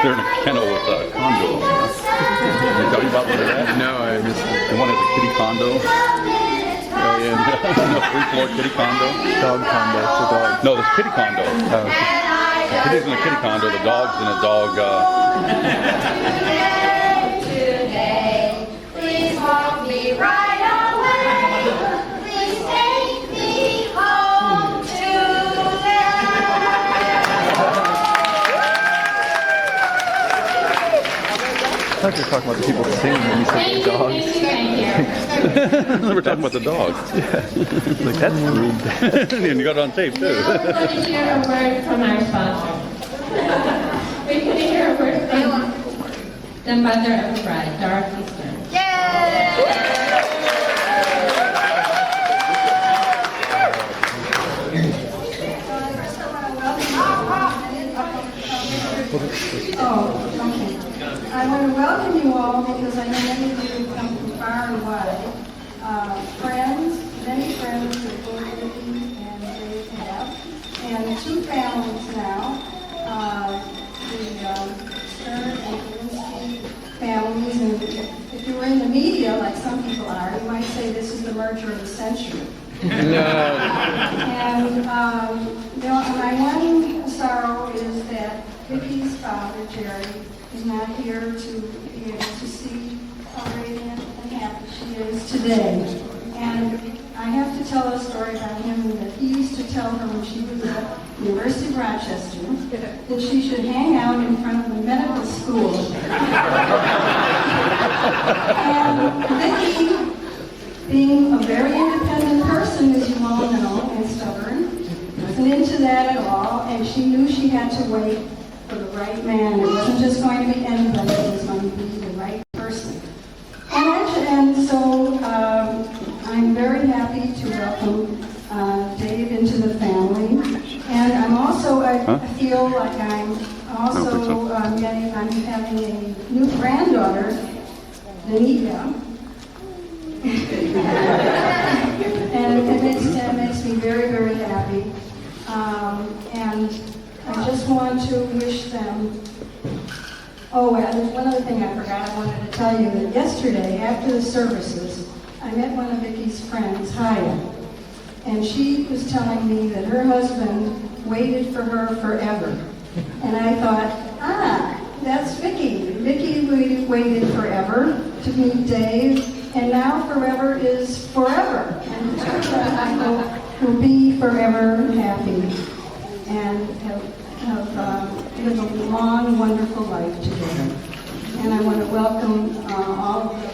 They're in a kennel with a condo. Did I tell you about one of that? No, I missed it. The one is a kitty condo. And no, 3-floor kitty condo. Dog condo for dogs. No, there's kitty condo. Oh, okay. The kitty's in a kitty condo. The dog's in a dog. Today, please walk me right away. Please take me home I thought you were talking about the people singing when you said the dogs. We're talking about the dogs. Like, that's rude. And you got it on tape too. Let me share a word from our sponsor. We can hear a word from the mother of the bride, Dorothy Stern. I want to welcome you all because I know many of you have come from far and wide. Friends, many friends that both Vicki and Dave have, and 2 families now. The Stern and Kalinsky families, and if you were in the media, like some people are, you might say this is the merger of the century. And my one sorrow is that Vicki's father, Jerry, is not here to be able to see how radiant and happy she is today. And I have to tell a story about him that he used to tell her when she was at the University of Rochester that she should hang out in front of the medical school. And Vicki, being a very independent person, as you all know, and stubborn, wasn't into that at all, and she knew she had to wait for the right man. It wasn't just going to be anybody, it was going to be the right person. And so I'm very happy to welcome Dave into the family. And I'm also, I feel like I'm having a new granddaughter, Danica. And it makes me very, very happy. And I just want to wish them. Oh, and there's one other thing I forgot. I wanted to tell you that yesterday, after the services, I met one of Vicki's friends, Haya, and she was telling me that her husband waited for her forever. And I thought, that's Vicki. Vicki waited forever to meet Dave, and now forever is forever. And I will be forever happy and have lived a long, wonderful life together. And I want to welcome all of the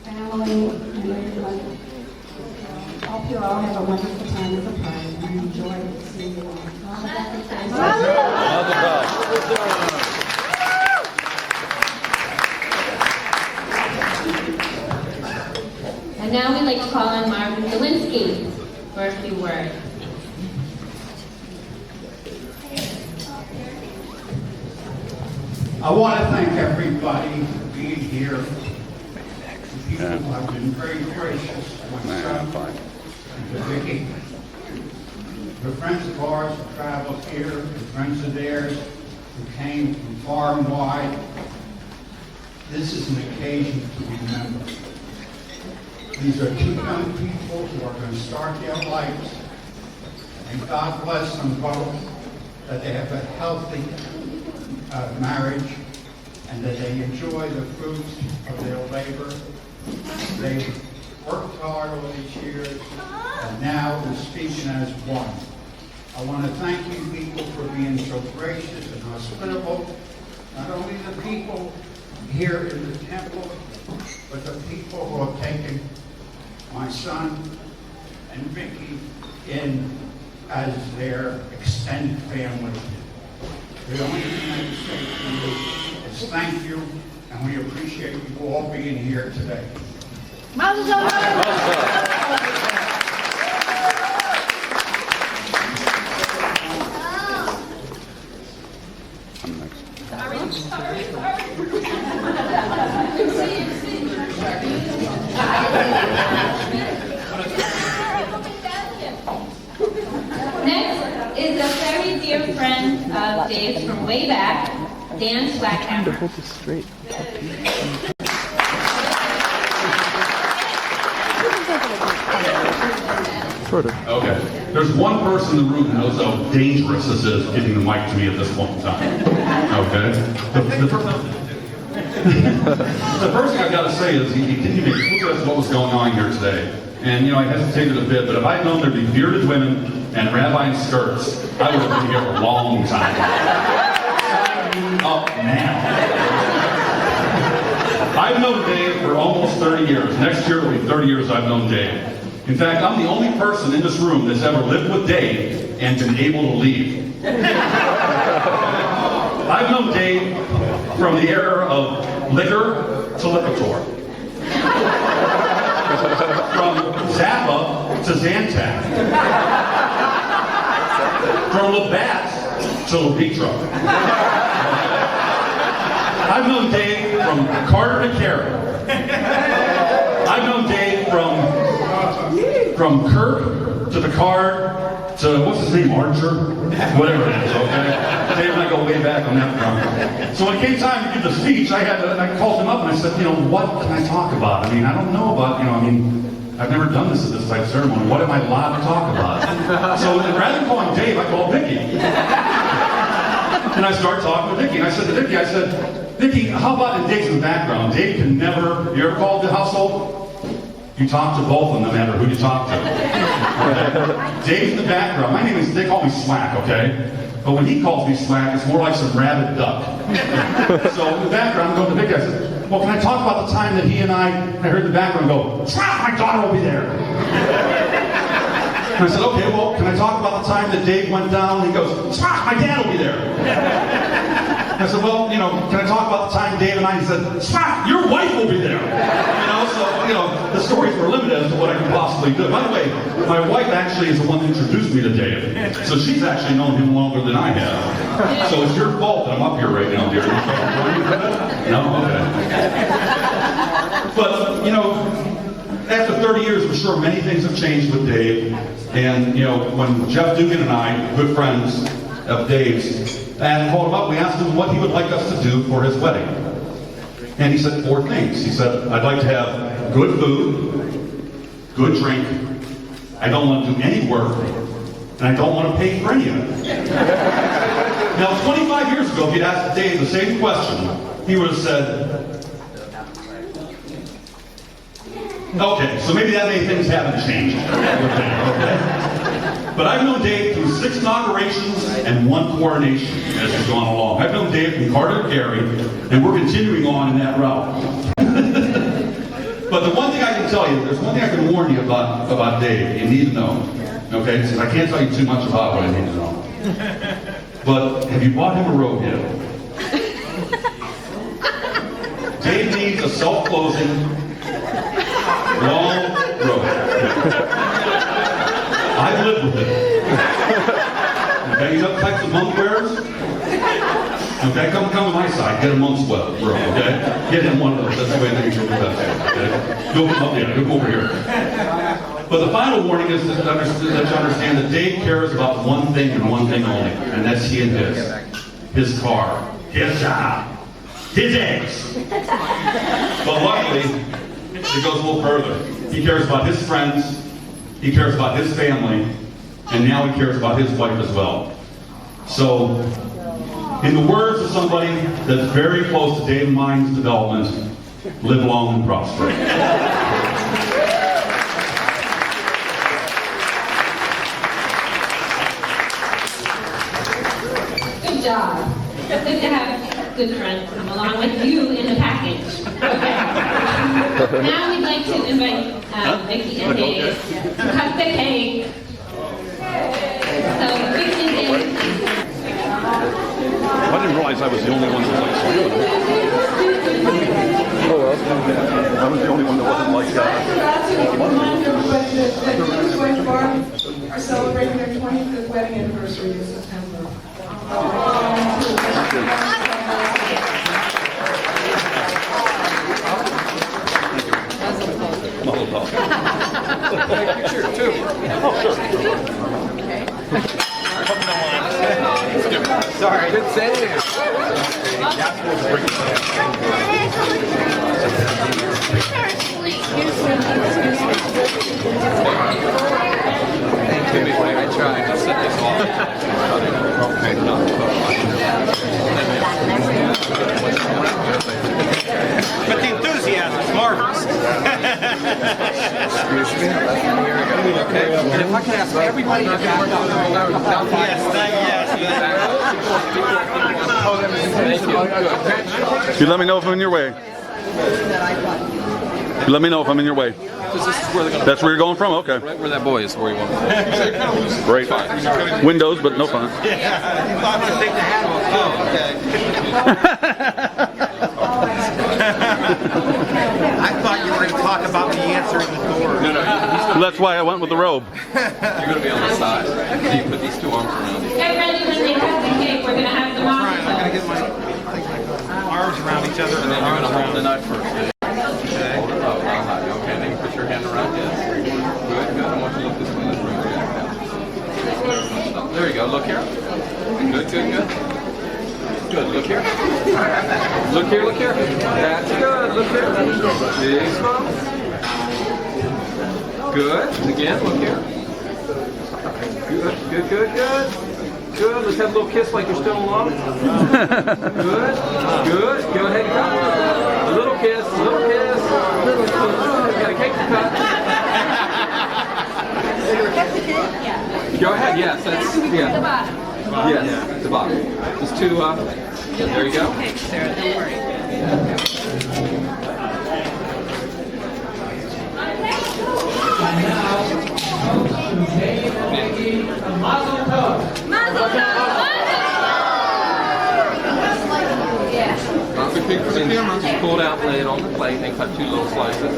family and everyone. I hope you all have a wonderful time at the party and enjoy seeing you all. And now we'd like to call on Marvin Kalinsky for a few words. I want to thank everybody for being here. The people have been very gracious. My son and to Vicki. The friends of ours who traveled here, the friends of theirs who came from far and wide. This is an occasion to remember. These are 2 young people who are going to start their lives. And God bless them both, that they have a healthy marriage, and that they enjoy the fruits of their labor. They've worked hard all these years, and now they're speaking as one. I want to thank you people for being so gracious and hospitable. Not only the people here in the temple, but the people who have taken my son and Vicki in as their extended family. The only thing I can say to you is thank you, and we appreciate you all being here today. Next is a very dear friend of Dave's from way back, Dan Swackhammer. Hold this straight. Sort of. Okay. There's one person in the room who knows how dangerous this is giving the mic to me at this point in time. Okay? The first thing I've got to say is he didn't even clue us what was going on here today. And, you know, I hesitated a bit, but if I'd known there'd be bearded women and rabbi in skirts, I would have been here a long time. Up now. I've known Dave for almost 30 years. Next year will be 30 years I've known Dave. In fact, I'm the only person in this room that's ever lived with Dave and been able to leave. I've known Dave from the era of liquor to Lipitor. From Zappa to Zantac. From Labatt to Levitra. I've known Dave from Carter to Carey. I've known Dave from Kirk to the Card to, what's his name, Archer? Whatever it is, okay? Dave and I go way back on that front. So when it came time to give the speech, I called him up and I said, you know, what can I talk about? I mean, I don't know about, I've never done this at this type of ceremony. What am I allowed to talk about? So rather than calling Dave, I called Vicki. And I started talking with Vicki. And I said to Vicki, Vicki, how about in Dave's in the background? Dave can never, you ever called the household? You talk to both of them no matter who you talk to. Okay? Dave's in the background. My name is, they call me Slack, okay? But when he calls me Slack, it's more like some rabid duck. So in the background, I'm going to Vicki. I said, well, can I talk about the time that he and I heard the background go, Slack, my daughter will be there. And I said, okay, well, can I talk about the time that Dave went down and he goes, Slack, my dad will be there. I said, well, can I talk about the time Dave and I, he said, Slack, your wife will be there. So, the stories were limited as to what I could possibly do. By the way, my wife actually is the one that introduced me to Dave. So she's actually known him longer than I have. So it's your fault that I'm up here right now, dear. No? Okay. But, after 30 years, I'm sure many things have changed with Dave. And, when Jeff Dugan and I, good friends of Dave's, and called him up, we asked him what he would like us to do for his wedding. And he said 4 things. He said, I'd like to have good food, good drink, I don't want to do any work, and I don't want to pay for any of it. Now, 25 years ago, if you'd asked Dave the same question, he would have said, okay, so maybe that many things haven't changed. Okay. But I've known Dave through 6 inaugurations and 1 coronation as we've gone along. I've known Dave from Carter to Carey, and we're continuing on in that route. But the one thing I can tell you, there's one thing I can warn you about Dave, you need to know. Okay, since I can't tell you too much about what I need to know. But have you bought him a robe yet? Dave needs a self-closing, long robe. I've lived with it. Okay, you know the types of monk wears? Okay, come to my side, get a monk's robe, okay? Get him one of those, that's the way that you do the best, okay? Go over here. But the final warning is that you understand that Dave cares about one thing and one thing only, and that's he and his car, his job, his eggs. But luckily, it goes a little further. He cares about his friends, he cares about his family, and now he cares about his wife as well. So, in the words of somebody that's very close to Dave and mine's development, live long and prosper. Good job. It's good to have good friends come along with you in the package. Okay. Now we'd like to invite Vicki and Dave to cut the cake. So Vicki and Dave. I didn't realize I was the only one that liked swimming. Oh, well. I was the only one that wasn't like that. Remind everybody that David's wife and Barb are celebrating their 25th wedding anniversary in September. Take a picture, too. Oh, sure. Sorry. Good saying. I tried to set this But the enthusiasm is marvelous. And if I could ask everybody to back up. You let me know if I'm in your way. You let me know if I'm in your way. This is where they're going. That's where you're going from? Okay. Right where that boy is, where he wants. Great. Windows, but no fun. I thought you were going to talk about me answering the door. That's why I went with the robe. You're going to be on the side. So you put these two arms around it. Get ready when they cut the cake. We're going to have the mom. I got to get my arms around each other. And then you're going to hold the knife first. Okay. Hold it up. Okay, then you put your hand around this. Good, good. I want you to look this way. Let's bring it down. There you go. Look here. Good, good, good. Good. Look here. Look here, look here. That's good. Look here. Big smile. Good. Again, look here. Good, good, good, good. Good. Let's have a little kiss like you're still alone. Good. Good. Go ahead and cut. A little kiss. A little kiss. You got a cake to cut. Go ahead. Yes. That's yeah. Yes. The bottom. Just two. There you go. Sarah, don't worry. Just pull it out and lay it on the plate and cut two little slices.